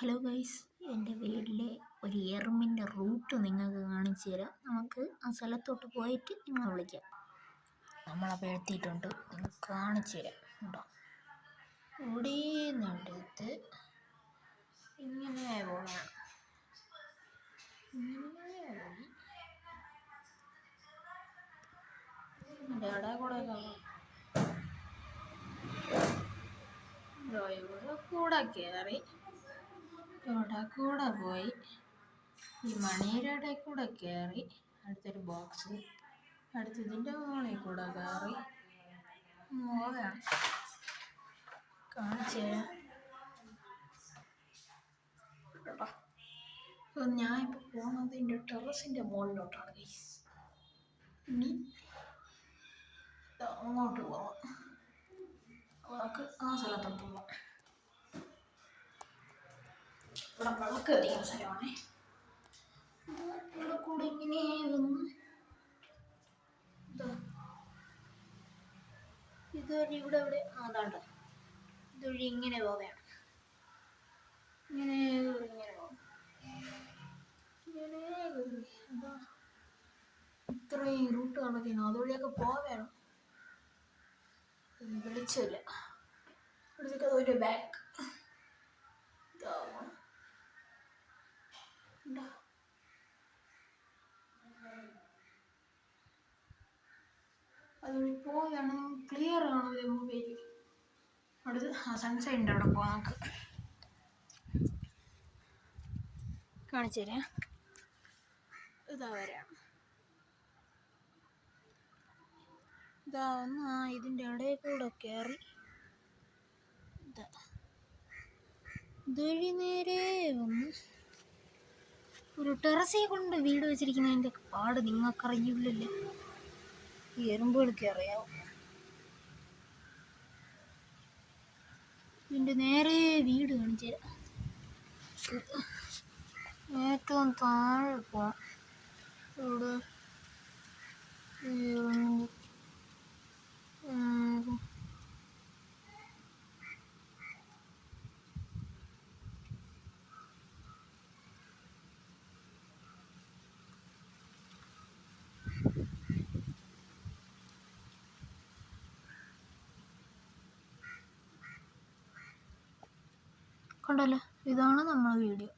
Hello guys, എൻ്റെ വീട്ടിലെ ഒരു എറുമ്പിൻ്റെ റൂട്ട് നിങ്ങൾക്ക് കാണിച്ചു തരാം. നമുക്ക് ആ സ്ഥലത്തോട്ട് പോയിട്ട് നിങ്ങളെ വിളിക്കാം. നമ്മളപ്പോൾ എഴുത്തിയിട്ടുണ്ട്, നിങ്ങൾക്ക് കാണിച്ചു തരാം. ഉണ്ടോ, ഇവിടെ നിന്നെടുത്ത് ഇങ്ങനെ പോകണം. എൻ്റെ ഇട കൂടെ കൂടെ കയറി കൂടെ പോയി ഈ മണിയുടെ ഇടയിൽ കൂടെ കയറി അടുത്തൊരു ബോക്സ് അടുത്തതിൻ്റെ മുകളിൽ കൂടെ കയറി പോവുകയാണ്. കാണിച്ചു തരാം കേട്ടോ. ഞാൻ ഇപ്പോൾ പോകുന്നത് എൻ്റെ ടെറസിൻ്റെ മുകളിലോട്ടാണ് ഗൈസ്. ഇനി അങ്ങോട്ട് പോവാം, നമുക്ക് ആ സ്ഥലത്തോട്ട് പോവാം. ഇവിടെ വിളക്ക് കത്തിക്കുന്ന സ്ഥലമാണേ. ഇവിടെ കൂടെ ഇങ്ങനെ വന്ന് ഇതുവഴി ഇവിടെ അതാണ്ട് ഇതുവഴി ഇങ്ങനെ പോവുകയാണ്. ഇങ്ങനെ പോകും, എന്താ ഇത്രയും റൂട്ട് കണക്കിന് അതുവഴിയൊക്കെ പോവുകയാണ്. വിളിച്ചില്ല, ഇവിടത്തേക്ക് ഒരു ബാക്ക് അതുവഴി പോവുകയാണ്. ക്ലിയർ ആണ് മൊബൈൽ. അടുത്ത് സൺസൈഡിൻ്റെ അവിടെ പോവാം. നമുക്ക് കാണിച്ചു തരാം. ഇതാ വരാം, ഇതാ ഒന്ന് ഇതിൻ്റെ ഇടയിൽ കൂടെ കയറി ഇതുവഴി നേരെ വന്ന് ഒരു ടെറസിൽ കൊണ്ട് വീട് വെച്ചിരിക്കുന്നതിൻ്റെ പാട് നിങ്ങൾക്കറിയില്ലല്ലേ, ഈ എറുമ്പുകൾക്ക് അറിയാവും. ഇതിൻ്റെ നേരെ വീട് കാണിച്ചു തരാം. ഏറ്റവും താഴെ പോവാം. ഇവിടെ കണ്ടല്ലോ, ഇതാണ് നമ്മളെ വീഡിയോ.